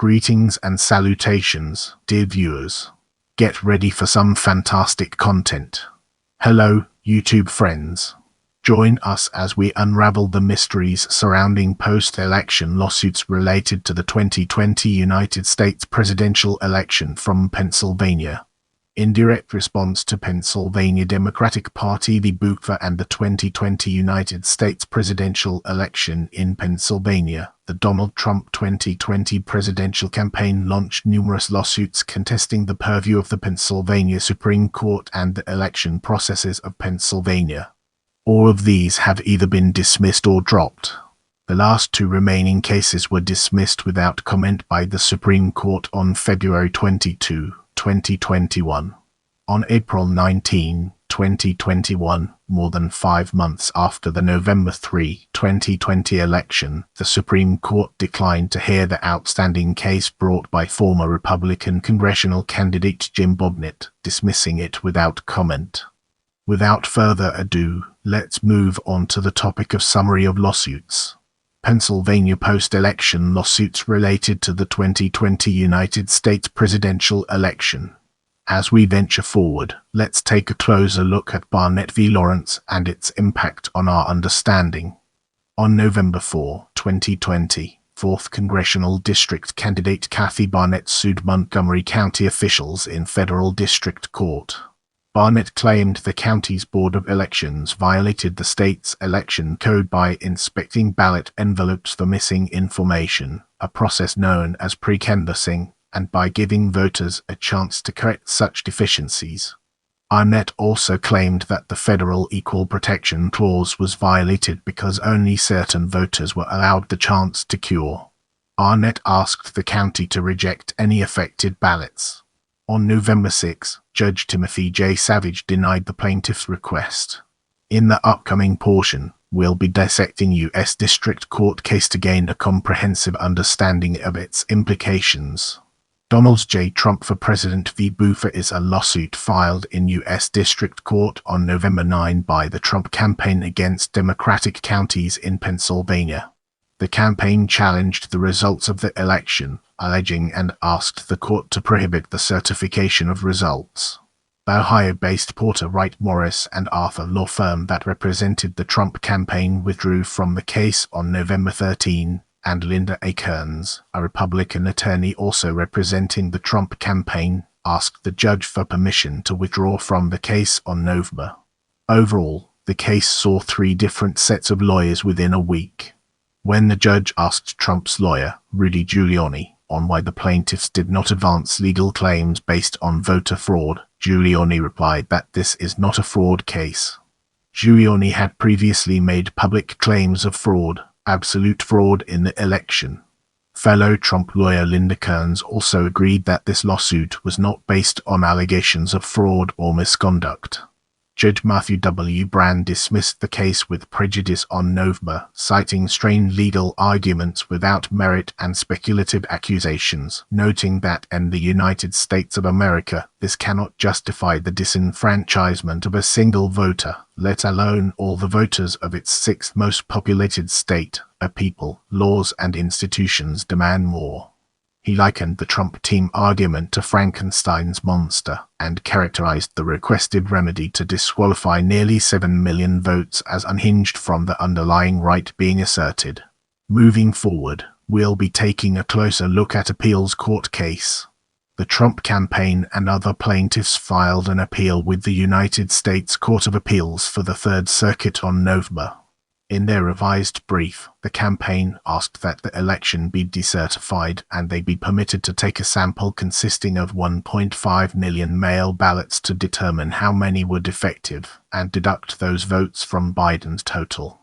Greetings and salutations, dear viewers. Get ready for some fantastic content. Hello, YouTube friends. Join us as we unravel the mysteries surrounding post-election lawsuits related to the 2020 United States presidential election from Pennsylvania. In direct response to Pennsylvania Democratic Party v. Boockvar and the 2020 United States presidential election in Pennsylvania, the Donald Trump 2020 presidential campaign launched numerous lawsuits contesting the purview of the Pennsylvania Supreme Court and the election processes of Pennsylvania. All of these have either been dismissed or dropped. The last two remaining cases were dismissed without comment by the Supreme Court on February 22, 2021. On April 19, 2021, more than 5 months after the November 3, 2020 election, the Supreme Court declined to hear the outstanding case brought by former Republican congressional candidate Jim Bognet, dismissing it without comment. Without further ado, let's move on to the topic of summary of lawsuits. Pennsylvania post-election lawsuits related to the 2020 United States presidential election. As we venture forward, let's take a closer look at Barnett v. Lawrence and its impact on our understanding. On November 4, 2020, 4th Congressional District candidate Kathy Barnett sued Montgomery County officials in federal district court. Barnett claimed the county's Board of Elections violated the state's election code by inspecting ballot envelopes for missing information, a process known as pre-canvassing, and by giving voters a chance to correct such deficiencies. Barnett also claimed that the federal Equal Protection Clause was violated because only certain voters were allowed the chance to cure. Barnett asked the county to reject any affected ballots. On November 6, Judge Timothy J. Savage denied the plaintiff's request. In the upcoming portion, we'll be dissecting U.S. District Court case to gain a comprehensive understanding of its implications. Donald J. Trump for President v. Boockvar is a lawsuit filed in U.S. District Court on November 9 by the Trump campaign against Democratic counties in Pennsylvania. The campaign challenged the results of the election, alleging and asked the court to prohibit the certification of results. The Ohio-based Porter Wright Morris and Arthur law firm that represented the Trump campaign withdrew from the case on November 13, and Linda A. Kearns, a Republican attorney also representing the Trump campaign, asked the judge for permission to withdraw from the case on November. Overall, the case saw 3 different sets of lawyers within a week. When the judge asked Trump's lawyer, Rudy Giuliani, on why the plaintiffs did not advance legal claims based on voter fraud, Giuliani replied that this is not a fraud case. Giuliani had previously made public claims of fraud, absolute fraud in the election. Fellow Trump lawyer Linda Kearns also agreed that this lawsuit was not based on allegations of fraud or misconduct. Judge Matthew W. Brand dismissed the case with prejudice on November, citing strained legal arguments without merit and speculative accusations, noting that in the United States of America, this cannot justify the disenfranchisement of a single voter, let alone all the voters of its 6th most populated state. A people, laws, and institutions demand more. He likened the Trump team argument to Frankenstein's monster and characterized the requested remedy to disqualify nearly 7 million votes as unhinged from the underlying right being asserted. Moving forward, we'll be taking a closer look at appeals court case. The Trump campaign and other plaintiffs filed an appeal with the United States Court of Appeals for the Third Circuit on November. In their revised brief, the campaign asked that the election be decertified and they be permitted to take a sample consisting of 1.5 million mail ballots to determine how many were defective and deduct those votes from Biden's total.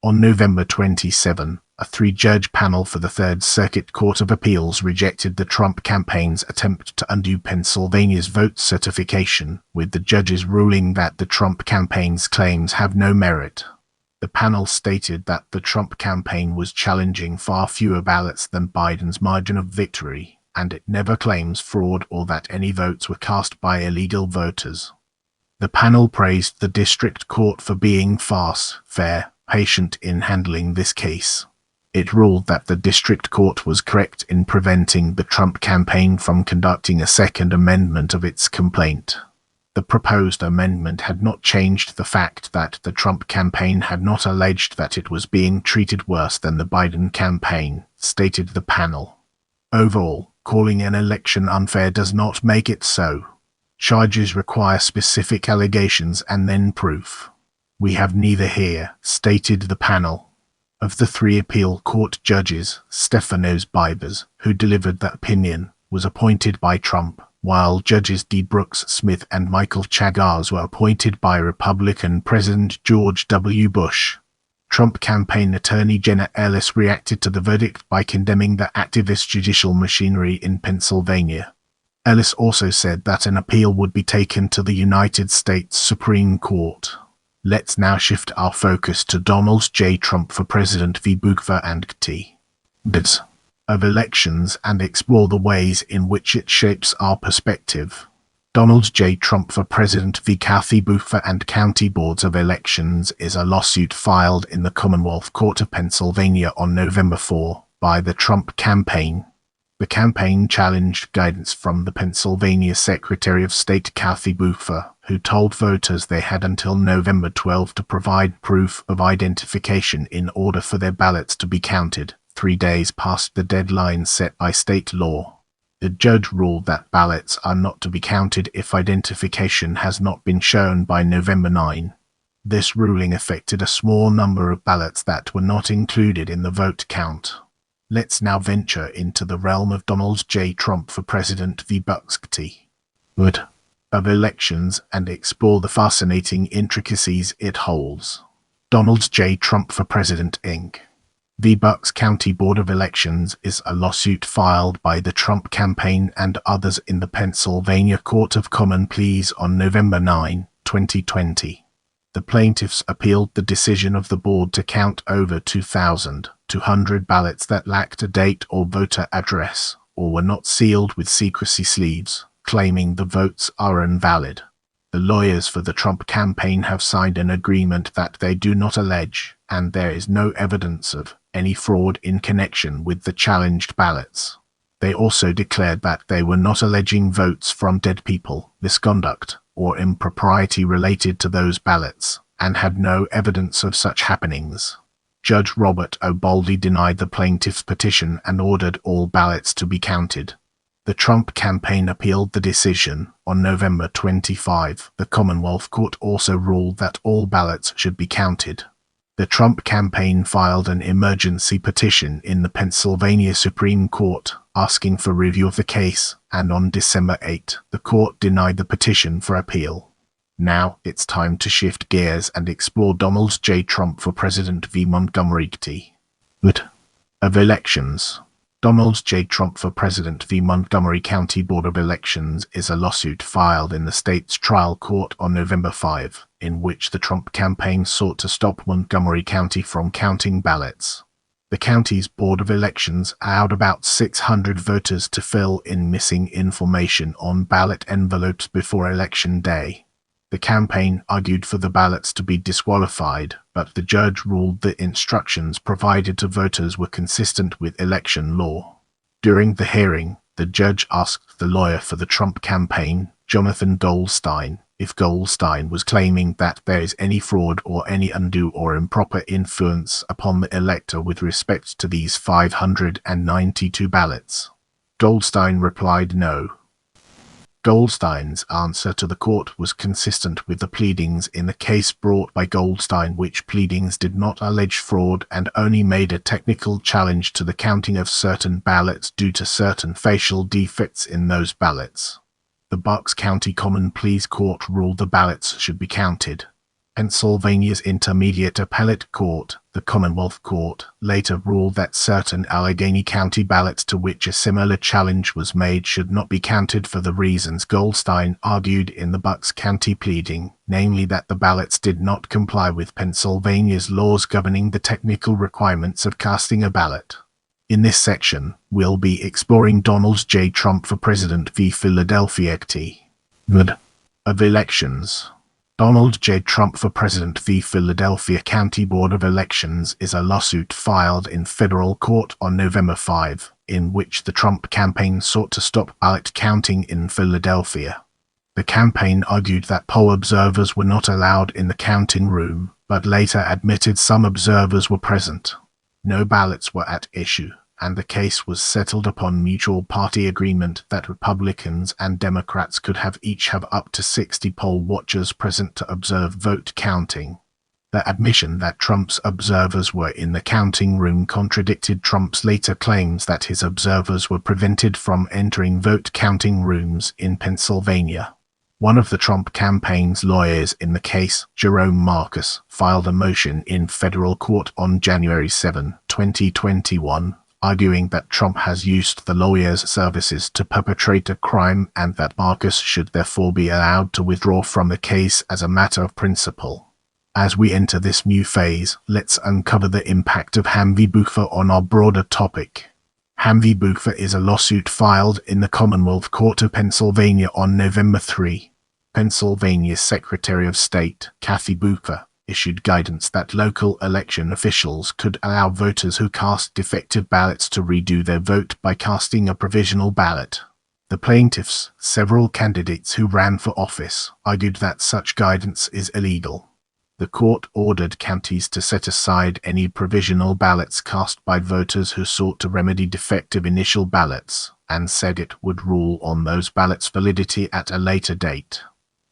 On November 27, a 3-judge panel for the Third Circuit Court of Appeals rejected the Trump campaign's attempt to undo Pennsylvania's vote certification, with the judges ruling that the Trump campaign's claims have no merit. The panel stated that the Trump campaign was challenging far fewer ballots than Biden's margin of victory, and it never claims fraud or that any votes were cast by illegal voters. The panel praised the district court for being fast, fair, patient in handling this case. It ruled that the district court was correct in preventing the Trump campaign from conducting a second amendment of its complaint. The proposed amendment had not changed the fact that the Trump campaign had not alleged that it was being treated worse than the Biden campaign, stated the panel. Overall, calling an election unfair does not make it so. Charges require specific allegations and then proof. We have neither here, stated the panel. Of the 3 appeal court judges, Stephanos Bibas, who delivered that opinion, was appointed by Trump, while judges D. Brooks Smith and Michael Chagas were appointed by Republican President George W. Bush. Trump campaign attorney Jenna Ellis reacted to the verdict by condemning the activist judicial machinery in Pennsylvania. Ellis also said that an appeal would be taken to the United States Supreme Court. Let's now shift our focus to Donald J. Trump for President v. Boockvar and T. of elections and explore the ways in which it shapes our perspective. Donald J. Trump for President v. Kathy Boockvar and County Boards of Elections is a lawsuit filed in the Commonwealth Court of Pennsylvania on November 4 by the Trump campaign. The campaign challenged guidance from the Pennsylvania Secretary of State Kathy Boockvar, who told voters they had until November 12 to provide proof of identification in order for their ballots to be counted, 3 days past the deadline set by state law. The judge ruled that ballots are not to be counted if identification has not been shown by November 9. This ruling affected a small number of ballots that were not included in the vote count. Let's now venture into the realm of Donald J. Trump for President v. Boockvar of elections and explore the fascinating intricacies it holds. Donald J. Trump for President Inc. v. Bucks County Board of Elections is a lawsuit filed by the Trump campaign and others in the Pennsylvania Court of Common Pleas on November 9, 2020. The plaintiffs appealed the decision of the board to count over 2,200 ballots that lacked a date or voter address, or were not sealed with secrecy sleeves, claiming the votes are invalid. The lawyers for the Trump campaign have signed an agreement that they do not allege, and there is no evidence of, any fraud in connection with the challenged ballots. They also declared that they were not alleging votes from dead people, misconduct, or impropriety related to those ballots, and had no evidence of such happenings. Judge Robert O'Baldy denied the plaintiff's petition and ordered all ballots to be counted. The Trump campaign appealed the decision. On November 25, the Commonwealth Court also ruled that all ballots should be counted. The Trump campaign filed an emergency petition in the Pennsylvania Supreme Court, asking for review of the case, and on December 8, the court denied the petition for appeal. Now, it's time to shift gears and explore Donald J. Trump for President v. Montgomery County of Elections. Donald J. Trump for President v. Montgomery County Board of Elections is a lawsuit filed in the state's trial court on November 5, in which the Trump campaign sought to stop Montgomery County from counting ballots. The county's Board of Elections allowed about 600 voters to fill in missing information on ballot envelopes before Election Day. The campaign argued for the ballots to be disqualified, but the judge ruled the instructions provided to voters were consistent with election law. During the hearing, the judge asked the lawyer for the Trump campaign, Jonathan Goldstein, if Goldstein was claiming that there is any fraud or any undue or improper influence upon the elector with respect to these 592 ballots. Goldstein replied no. Goldstein's answer to the court was consistent with the pleadings in the case brought by Goldstein, which pleadings did not allege fraud and only made a technical challenge to the counting of certain ballots due to certain facial defects in those ballots. The Bucks County Common Pleas Court ruled the ballots should be counted. Pennsylvania's Intermediate Appellate Court, the Commonwealth Court, later ruled that certain Allegheny County ballots to which a similar challenge was made should not be counted for the reasons Goldstein argued in the Bucks County pleading, namely that the ballots did not comply with Pennsylvania's laws governing the technical requirements of casting a ballot. In this section, we'll be exploring Donald J. Trump for President v. Philadelphia County of Elections. Donald J. Trump for President v. Philadelphia County Board of Elections is a lawsuit filed in federal court on November 5, in which the Trump campaign sought to stop ballot counting in Philadelphia. The campaign argued that poll observers were not allowed in the counting room, but later admitted some observers were present. No ballots were at issue, and the case was settled upon mutual party agreement that Republicans and Democrats could each have up to 60 poll watchers present to observe vote counting. The admission that Trump's observers were in the counting room contradicted Trump's later claims that his observers were prevented from entering vote counting rooms in Pennsylvania. One of the Trump campaign's lawyers in the case, Jerome Marcus, filed a motion in federal court on January 7, 2021, arguing that Trump has used the lawyer's services to perpetrate a crime and that Marcus should therefore be allowed to withdraw from the case as a matter of principle. As we enter this new phase, let's uncover the impact of Ham v. Boockvar on our broader topic. Ham v. Boockvar is a lawsuit filed in the Commonwealth Court of Pennsylvania on November 3. Pennsylvania's Secretary of State, Kathy Boockvar, issued guidance that local election officials could allow voters who cast defective ballots to redo their vote by casting a provisional ballot. The plaintiffs, several candidates who ran for office, argued that such guidance is illegal. The court ordered counties to set aside any provisional ballots cast by voters who sought to remedy defective initial ballots, and said it would rule on those ballots' validity at a later date.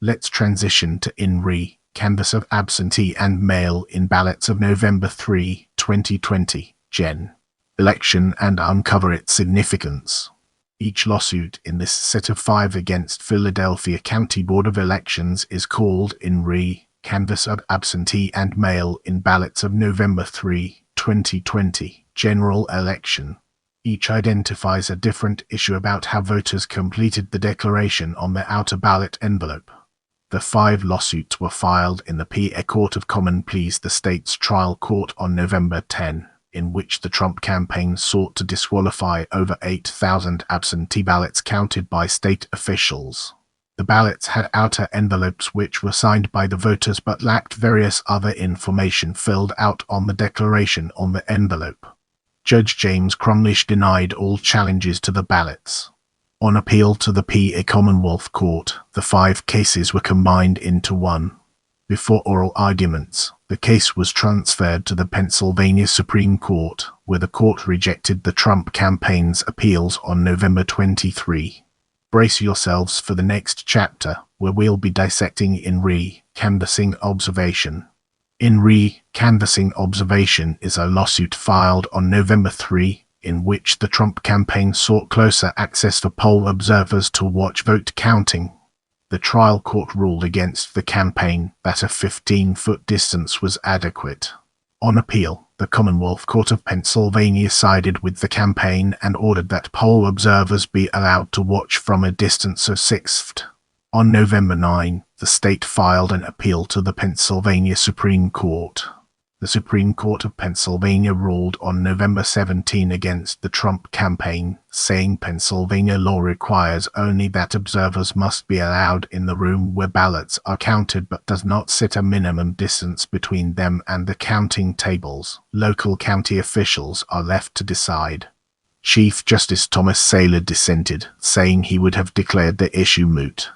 Let's transition to In Re. Canvass of Absentee and Mail-in Ballots of November 3, 2020, Gen. Election and uncover its significance. Each lawsuit in this set of 5 against Philadelphia County Board of Elections is called In Re. Canvass of Absentee and Mail-in Ballots of November 3, 2020, General Election. Each identifies a different issue about how voters completed the declaration on their outer ballot envelope. The 5 lawsuits were filed in the PA Court of Common Pleas, the state's trial court, on November 10, in which the Trump campaign sought to disqualify over 8,000 absentee ballots counted by state officials. The ballots had outer envelopes which were signed by the voters but lacked various other information filled out on the declaration on the envelope. Judge James Crumlish denied all challenges to the ballots. On appeal to the PA Commonwealth Court, the 5 cases were combined into one. Before oral arguments, the case was transferred to the Pennsylvania Supreme Court, where the court rejected the Trump campaign's appeals on November 23. Brace yourselves for the next chapter, where we'll be dissecting In Re. Canvassing Observation. In Re. Canvassing Observation is a lawsuit filed on November 3, in which the Trump campaign sought closer access for poll observers to watch vote counting. The trial court ruled against the campaign that a 15-foot distance was adequate. On appeal, the Commonwealth Court of Pennsylvania sided with the campaign and ordered that poll observers be allowed to watch from a distance of 6 feet. On November 9, the state filed an appeal to the Pennsylvania Supreme Court. The Supreme Court of Pennsylvania ruled on November 17 against the Trump campaign, saying Pennsylvania law requires only that observers must be allowed in the room where ballots are counted but does not set a minimum distance between them and the counting tables. Local county officials are left to decide. Chief Justice Thomas Saylor dissented, saying he would have declared the issue moot.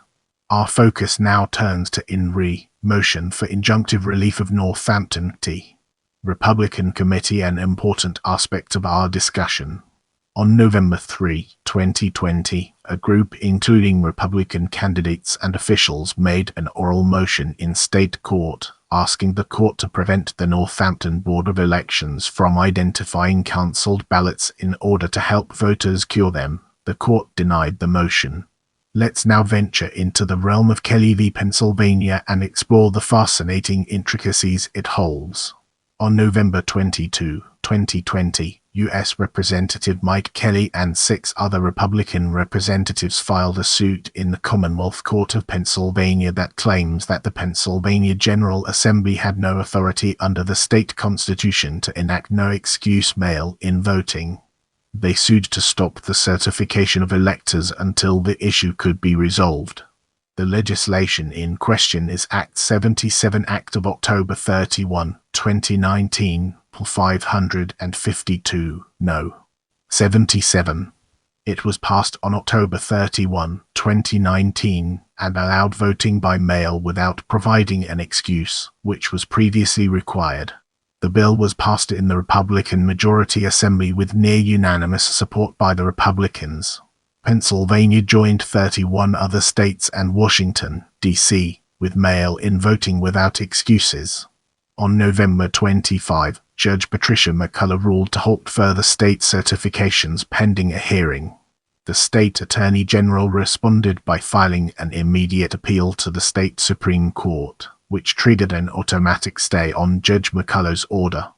Our focus now turns to In Re. Motion for Injunctive Relief of Northampton T. Republican Committee, an important aspect of our discussion. On November 3, 2020, a group including Republican candidates and officials made an oral motion in state court, asking the court to prevent the Northampton Board of Elections from identifying cancelled ballots in order to help voters cure them. The court denied the motion. Let's now venture into the realm of Kelly v. Pennsylvania and explore the fascinating intricacies it holds. On November 22, 2020, U.S. Representative Mike Kelly and 6 other Republican representatives filed a suit in the Commonwealth Court of Pennsylvania that claims that the Pennsylvania General Assembly had no authority under the state constitution to enact no-excuse mail-in voting. They sued to stop the certification of electors until the issue could be resolved. The legislation in question is Act 77, Act of October 31, 2019, 552, No. 77. It was passed on October 31, 2019, and allowed voting by mail without providing an excuse, which was previously required. The bill was passed in the Republican majority assembly with near unanimous support by the Republicans. Pennsylvania joined 31 other states and Washington, D.C., with mail-in voting without excuses. On November 25, Judge Patricia McCullough ruled to halt further state certifications pending a hearing. The state attorney general responded by filing an immediate appeal to the state Supreme Court, which triggered an automatic stay on Judge McCullough's order.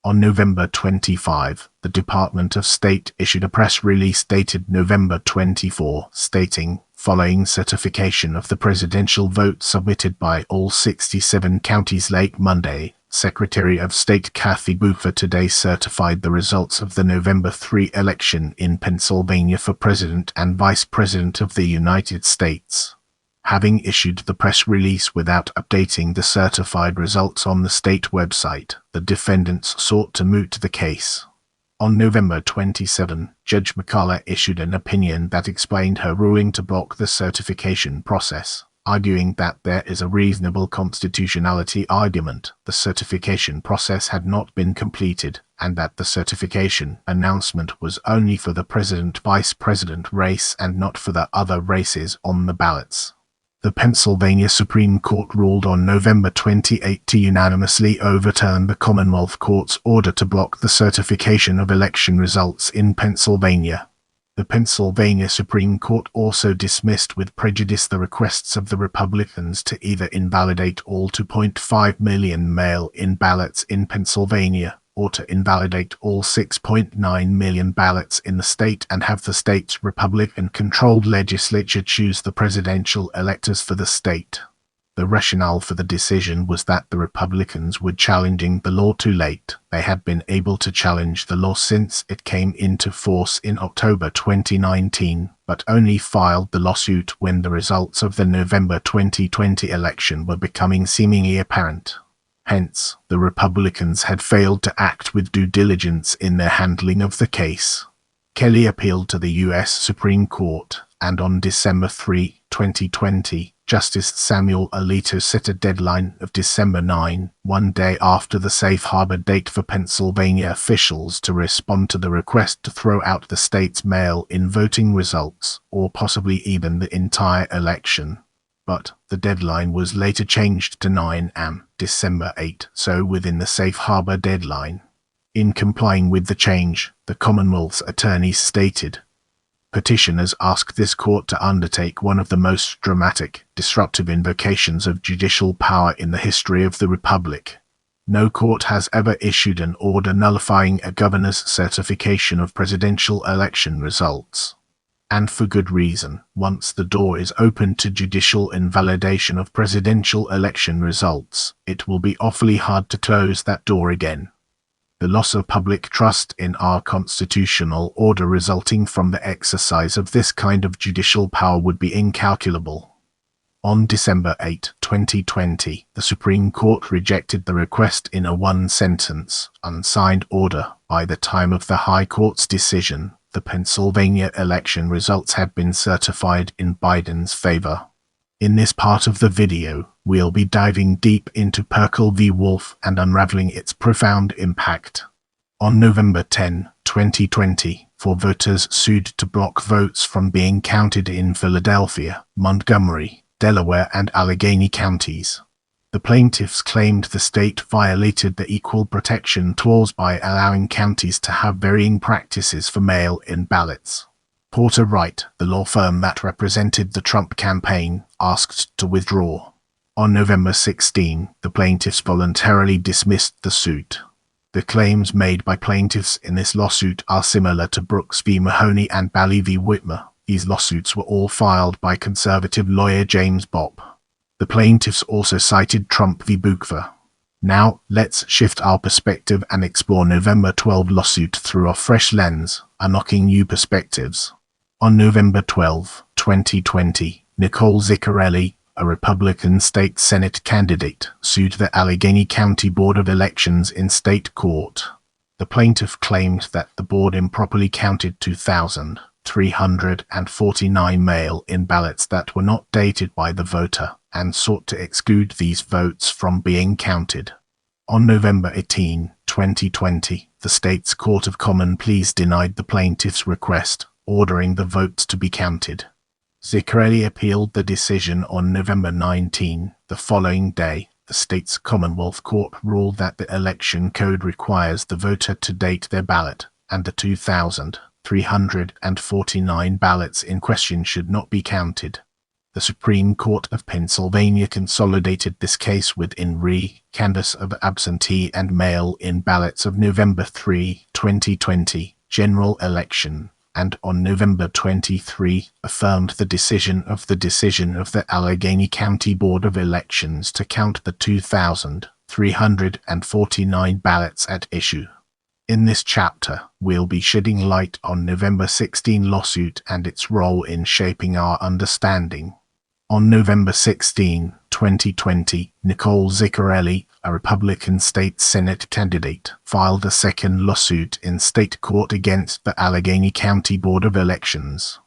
On November 25, the Department of State issued a press release dated November 24, stating, following certification of the presidential vote submitted by all 67 counties late Monday, Secretary of State Kathy Boockvar today certified the results of the November 3 election in Pennsylvania for President and Vice President of the United States. Having issued the press release without updating the certified results on the state website, the defendants sought to moot the case. On November 27, Judge McCullough issued an opinion that explained her ruling to block the certification process, arguing that there is a reasonable constitutionality argument the certification process had not been completed, and that the certification announcement was only for the president-vice president race and not for the other races on the ballots. The Pennsylvania Supreme Court ruled on November 28 to unanimously overturn the Commonwealth Court's order to block the certification of election results in Pennsylvania. The Pennsylvania Supreme Court also dismissed with prejudice the requests of the Republicans to either invalidate all 2.5 million mail-in ballots in Pennsylvania, or to invalidate all 6.9 million ballots in the state and have the state's Republican-controlled legislature choose the presidential electors for the state. The rationale for the decision was that the Republicans were challenging the law too late. They had been able to challenge the law since it came into force in October 2019, but only filed the lawsuit when the results of the November 2020 election were becoming seemingly apparent. Hence, the Republicans had failed to act with due diligence in their handling of the case. Kelly appealed to the U.S. Supreme Court, and on December 3, 2020, Justice Samuel Alito set a deadline of December 9, one day after the safe harbor date for Pennsylvania officials to respond to the request to throw out the state's mail-in voting results, or possibly even the entire election. But the deadline was later changed to 9 a.m. December 8, so within the safe harbor deadline. In complying with the change, the Commonwealth's attorneys stated, "Petitioners ask this court to undertake one of the most dramatic, disruptive invocations of judicial power in the history of the Republic. No court has ever issued an order nullifying a governor's certification of presidential election results. And for good reason. Once the door is open to judicial invalidation of presidential election results, it will be awfully hard to close that door again. The loss of public trust in our constitutional order resulting from the exercise of this kind of judicial power would be incalculable." On December 8, 2020, the Supreme Court rejected the request in a one-sentence, unsigned order. By the time of the High Court's decision, the Pennsylvania election results had been certified in Biden's favor. In this part of the video, we'll be diving deep into Perkel v. Wolf and unraveling its profound impact. On November 10, 2020, 4 voters sued to block votes from being counted in Philadelphia, Montgomery, Delaware, and Allegheny counties. The plaintiffs claimed the state violated the Equal Protection Clause by allowing counties to have varying practices for mail-in ballots. Porter Wright, the law firm that represented the Trump campaign, asked to withdraw. On November 16, the plaintiffs voluntarily dismissed the suit. The claims made by plaintiffs in this lawsuit are similar to Brooks v. Mahoney and Bally v. Whitmer. These lawsuits were all filed by conservative lawyer James Bopp. The plaintiffs also cited Trump v. Boockvar. Now, let's shift our perspective and explore November 12 lawsuit through a fresh lens, unlocking new perspectives. On November 12, 2020, Nicole Ziccarelli, a Republican state Senate candidate, sued the Allegheny County Board of Elections in state court. The plaintiff claimed that the board improperly counted 2,349 mail-in ballots that were not dated by the voter, and sought to exclude these votes from being counted. On November 18, 2020, the state's Court of Common Pleas denied the plaintiff's request, ordering the votes to be counted. Ziccarelli appealed the decision on November 19. The following day, the state's Commonwealth Court ruled that the election code requires the voter to date their ballot, and the 2,349 ballots in question should not be counted. The Supreme Court of Pennsylvania consolidated this case with In re. Canvass of absentee and mail-in ballots of November 3, 2020, general election, and on November 23, affirmed the decision of the Allegheny County Board of Elections to count the 2,349 ballots at issue. In this chapter, we'll be shedding light on November 16 lawsuit and its role in shaping our understanding. On November 16, 2020, Nicole Ziccarelli, a Republican state Senate candidate, filed a second lawsuit in state court against the Allegheny County Board of Elections.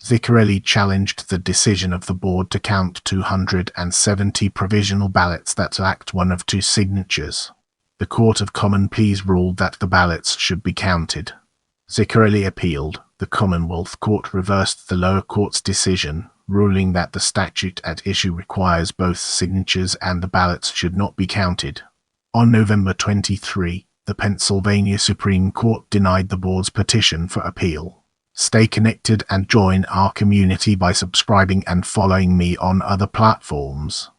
Ziccarelli challenged the decision of the board to count 270 provisional ballots that lacked one of two signatures. The Court of Common Pleas ruled that the ballots should be counted. Ziccarelli appealed. The Commonwealth Court reversed the lower court's decision, ruling that the statute at issue requires both signatures and the ballots should not be counted. On November 23, the Pennsylvania Supreme Court denied the board's petition for appeal. Stay connected and join our community by subscribing and following me on other platforms.